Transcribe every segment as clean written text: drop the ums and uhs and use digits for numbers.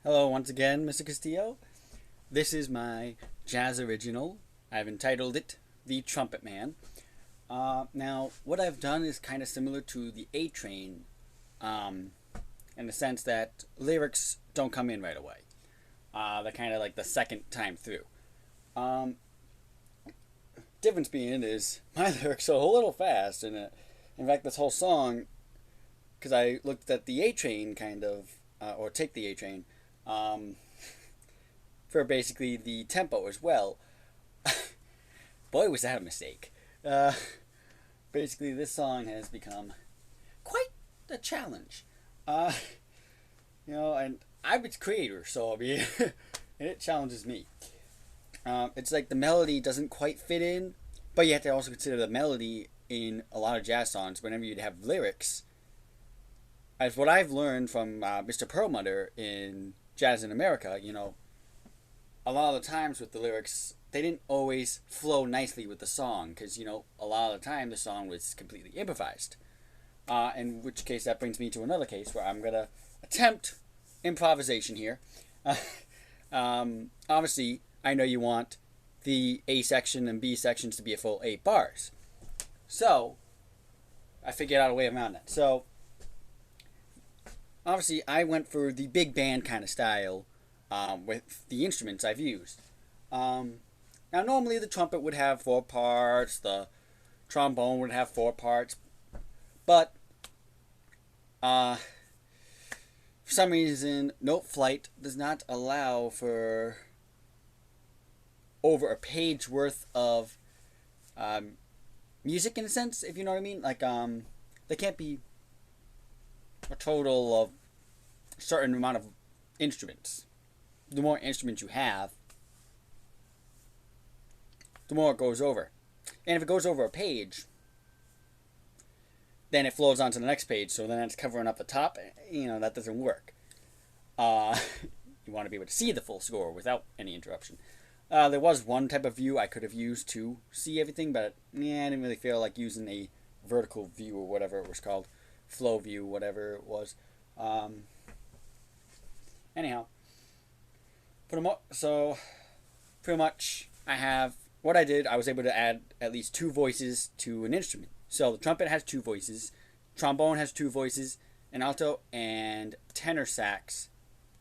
Hello once again, Mr. Castillo. This is my jazz original. I've entitled it The Trumpet Man. Now, what I've done is kind of similar to the A Train, um, in the sense that lyrics don't come in right away. They're kind of like the second time through. Um, Difference being is my lyrics are a little fast, and in fact, this whole song, because I looked at the A Train kind of, or Take the A Train, um, for basically the tempo as well. Boy, was that a mistake. Uh, Basically, this song has become quite a challenge. Uh, and I'm its creator, so I mean, and it challenges me. It's like the melody doesn't quite fit in, but you have to also consider the melody in a lot of jazz songs. Whenever you'd have lyrics, as what I've learned from Mr. Perlmutter in Jazz in America, a lot of the times with the lyrics, they didn't always flow nicely with the song because a lot of the time the song was completely improvised. In which case that brings me to another case where I'm gonna attempt improvisation here. Obviously, I know you want the A section and B sections to be a full 8 bars, so I figured out a way around that. So obviously, I went for the big band kind of style with the instruments I've used. Um, Now, normally the trumpet would have 4 parts, the trombone would have 4 parts, but uh, for some reason, Note Flight does not allow for over a page worth of um, music in a sense, if you know what I mean. Like, there can't be a total of a certain amount of instruments. The more instruments you have, the more it goes over. And if it goes over a page, then it flows onto the next page, so then it's covering up the top. That doesn't work. Uh, you want to be able to see the full score without any interruption. There was one type of view I could have used to see everything, but I didn't really feel like using a vertical view or whatever it was called. Flow view, whatever it was. Anyhow, so pretty much I have what I did. I was able to add at least 2 voices to an instrument. So the trumpet has 2 voices, trombone has 2 voices, and alto and tenor sax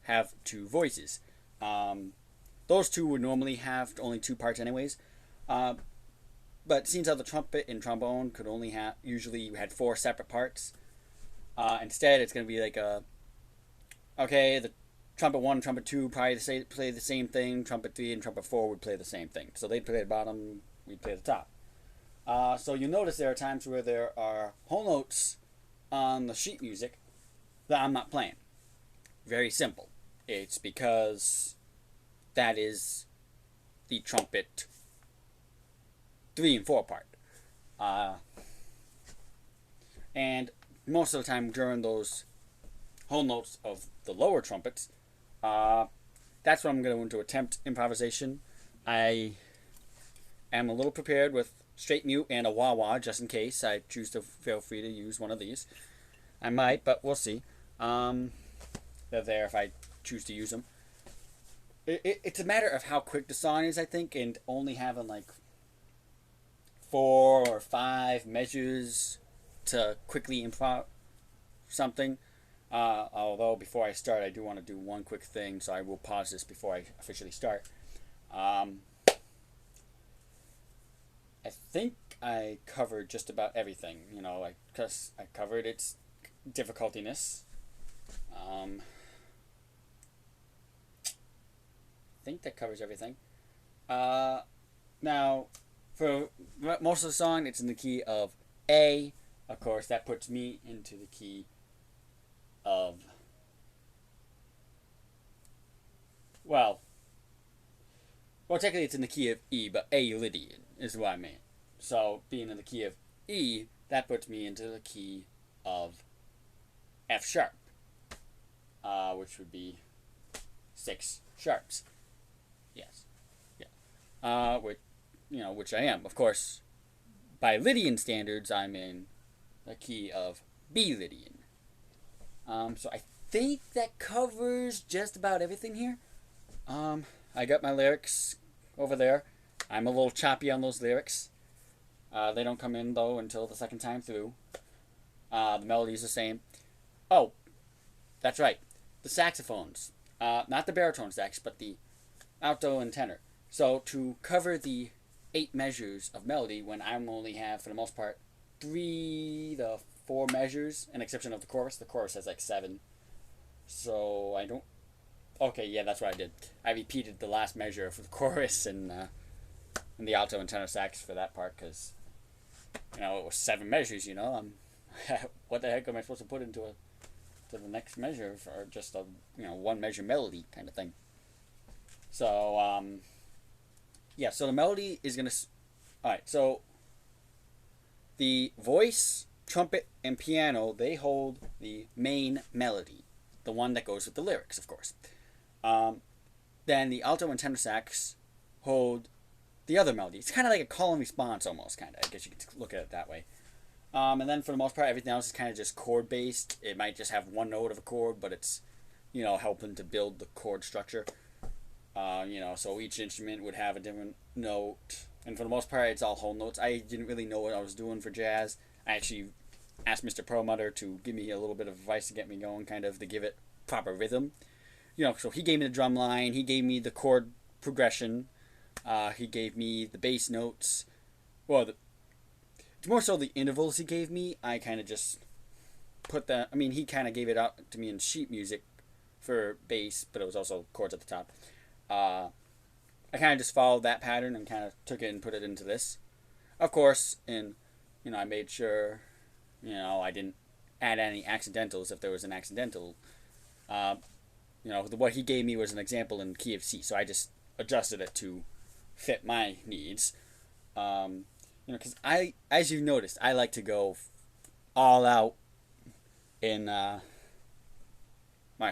have 2 voices. Those two would normally have only 2 parts, anyways. But it seems how the trumpet and trombone could only have usually you had 4 separate parts. Instead, it's going to be like the trumpet 1 and trumpet 2 probably play the same thing. Trumpet 3 and trumpet 4 would play the same thing. So they'd play the bottom, we'd play the top. So you'll notice there are times where there are whole notes on the sheet music that I'm not playing. Very simple. It's because that is the trumpet 3 and 4 part. And most of the time during those whole notes of the lower trumpets, that's what I'm going to attempt improvisation. I am a little prepared with straight mute and a wah-wah just in case I choose to feel free to use one of these. I might, but we'll see. They're there if I choose to use them. It's a matter of how quick the song is, I think, and only having like 4 or 5 measures to quickly improv something. Although before I start, I do want to do one quick thing, so I will pause this before I officially start. I think I covered just about everything. Because I covered its difficultiness. I think that covers everything. Now, for most of the song, it's in the key of A. Of course, that puts me into the key of, well, technically it's in the key of E, but A Lydian is what I mean. So, being in the key of E, that puts me into the key of F sharp, which would be 6 sharps. Yes, yeah. Which I am. Of course, by Lydian standards, I'm in the key of B Lydian. So I think that covers just about everything here. I got my lyrics over there. I'm a little choppy on those lyrics. They don't come in, though, until the second time through. The melody's the same. Oh, that's right. The saxophones. Not the baritone sax, but the alto and tenor. So to cover the 8 measures of melody, when I only have, for the most part, 3 to 4 measures, an exception of the chorus. The chorus has like 7. So I don't... Okay, yeah, that's what I did. I repeated the last measure for the chorus and the alto and tenor sax for that part, because, it was 7 measures, what the heck am I supposed to put into to the next measure for just a, 1 measure melody kind of thing. So, yeah, so the melody is going to... Alright, so the voice, trumpet, and piano, they hold the main melody. The one that goes with the lyrics, of course. Then the alto and tenor sax hold the other melody. It's kind of like a call and response almost, kind of. I guess you could look at it that way. And then for the most part, everything else is kind of just chord based. It might just have one note of a chord, but it's, helping to build the chord structure. So each instrument would have a different note. And for the most part, it's all whole notes. I didn't really know what I was doing for jazz. I actually asked Mr. Perlmutter to give me a little bit of advice to get me going, kind of, to give it proper rhythm. So he gave me the drum line, he gave me the chord progression, he gave me the bass notes. Well, it's more so the intervals he gave me. I kind of just put that, he kind of gave it out to me in sheet music for bass, but it was also chords at the top. I kind of just followed that pattern and kind of took it and put it into this. Of course, I made sure, I didn't add any accidentals if there was an accidental. What he gave me was an example in key of C, so I just adjusted it to fit my needs. Because as you've noticed, I like to go all out in my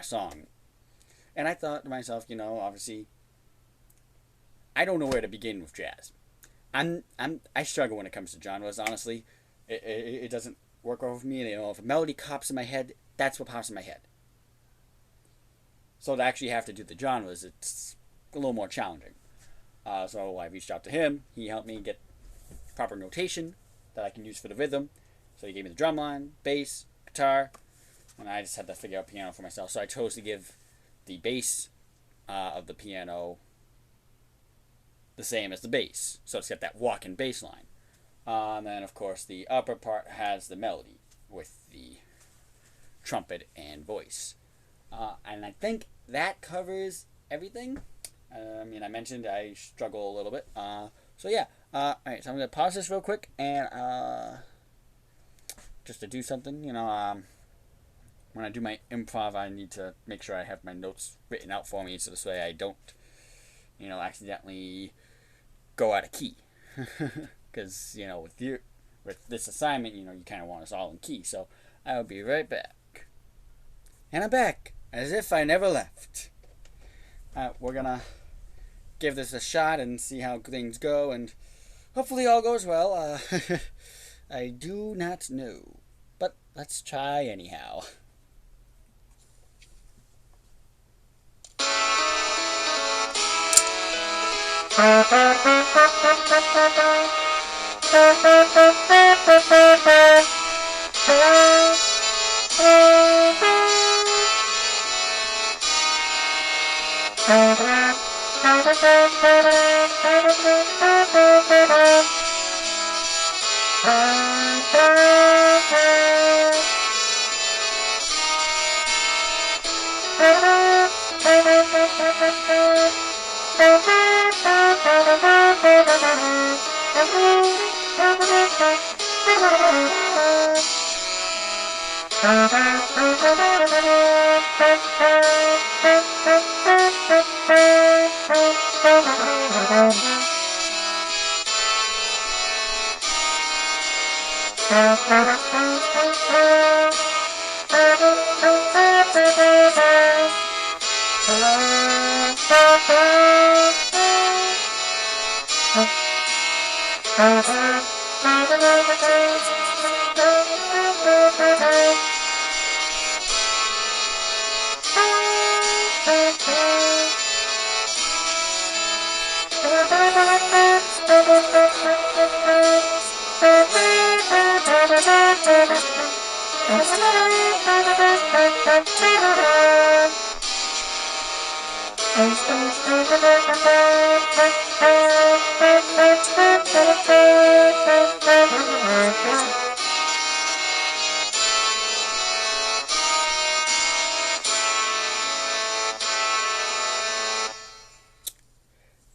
song. And I thought to myself, obviously, I don't know where to begin with jazz. I struggle when it comes to genres, honestly. It doesn't work over for me. If a melody pops in my head, that's what pops in my head. So to actually have to do the genres, it's a little more challenging. So I reached out to him. He helped me get proper notation that I can use for the rhythm. So he gave me the drum line, bass, guitar, and I just had to figure out piano for myself. So I chose to give the bass of the piano the same as the bass. So it's got that walking bass line. And then, of course, the upper part has the melody with the trumpet and voice. And I think that covers everything. I mentioned I struggle a little bit. So yeah. Alright, so I'm going to pause this real quick and just to do something. When I do my improv, I need to make sure I have my notes written out for me so this way I don't, accidentally go out of key. Because, with this assignment, you kind of want us all in key. So I'll be right back. And I'm back. As if I never left. We're gonna give this a shot and see how things go, and hopefully all goes well. I do not know, but let's try anyhow.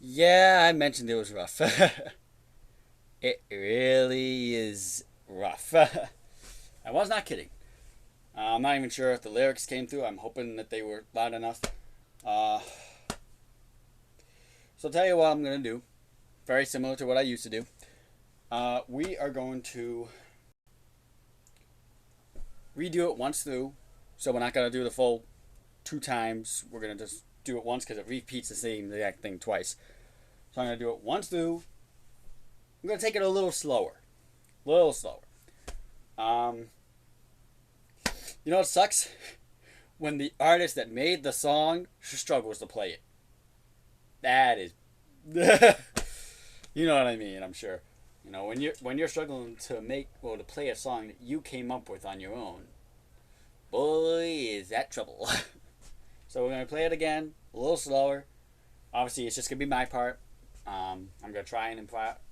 Yeah, I mentioned it was rough. It really is rough. I was not kidding. I'm not even sure if the lyrics came through. I'm hoping that they were loud enough. Uh, so I'll tell you what I'm going to do. Very similar to what I used to do. We are going to redo it once through. So we're not going to do the full 2 times. We're going to just do it once because it repeats the same exact thing twice. So I'm going to do it once through. I'm going to take it a little slower. A little slower. You know what sucks? When the artist that made the song struggles to play it. That is, you know what I mean. I'm sure. You know, when you're struggling to to play a song that you came up with on your own. Boy, is that trouble. So we're gonna play it again, a little slower. Obviously, it's just gonna be my part. I'm gonna try and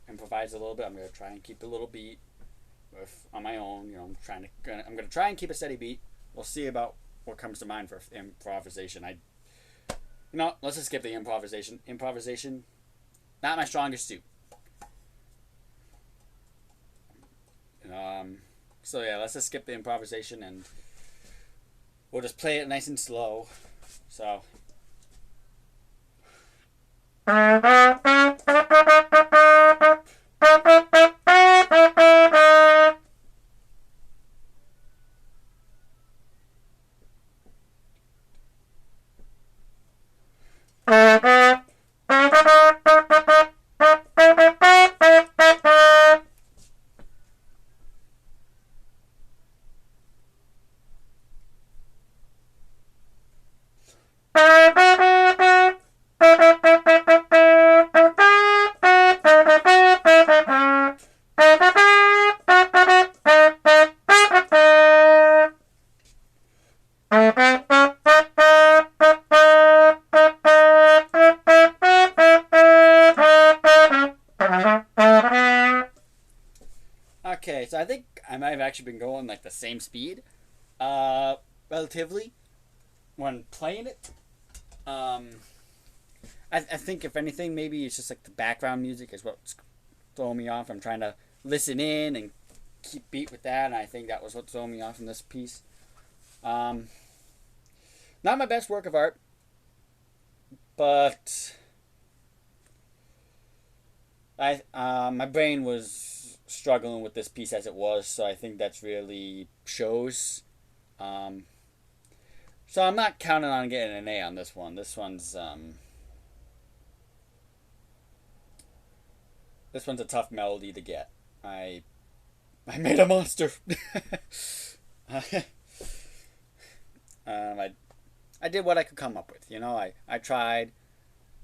improvise a little bit. I'm gonna try and keep a little beat on my own. You know, I'm gonna try and keep a steady beat. We'll see about what comes to mind for improvisation. Let's just skip the improvisation. Improvisation, not my strongest suit. So yeah, let's just skip the improvisation and we'll just play it nice and slow. So. Okay, so I think I might have actually been going like the same speed, relatively, when playing it. Um, I think if anything, maybe it's just like the background music is what's throwing me off. I'm trying to listen in and keep beat with that, and I think that was what threw me off in this piece. Um, Not my best work of art, but my brain was struggling with this piece as it was, so I think that's really shows. Um, so I'm not counting on getting an A on this one. This one's a tough melody to get. I made a monster. I did what I could come up with. You know, I tried.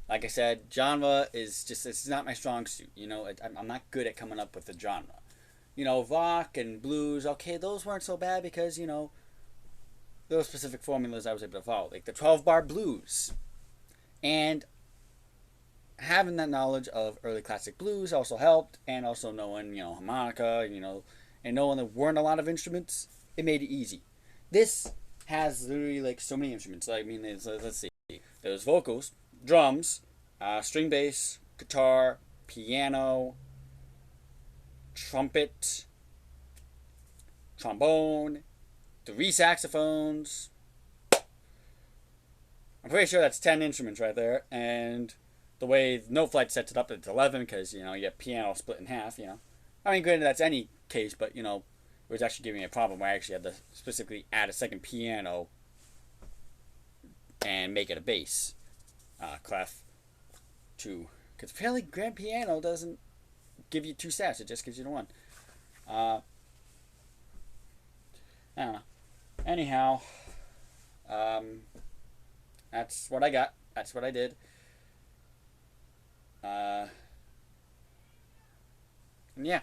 Like I said, genre is just, it's not my strong suit. You know, I'm not good at coming up with the genre. You know, rock and blues, okay, those weren't so bad because, you know, those specific formulas I was able to follow. Like the 12-bar blues. And having that knowledge of early classic blues also helped. And also knowing, you know, harmonica, you know, and knowing there weren't a lot of instruments, it made it easy. This has literally like so many instruments. I mean, let's see. There's vocals, drums, string bass, guitar, piano, trumpet, trombone, 3 saxophones. I'm pretty sure that's 10 instruments right there. And the way No Flight sets it up, it's 11 because, you know, you get piano split in half, you know. I mean, granted, that's any case, but, you know, it was actually giving me a problem where I actually had to specifically add a second piano and make it a bass clef too, because apparently grand piano doesn't give you 2 steps; it just gives you the one. I don't know. Anyhow, that's what I got. That's what I did. And yeah.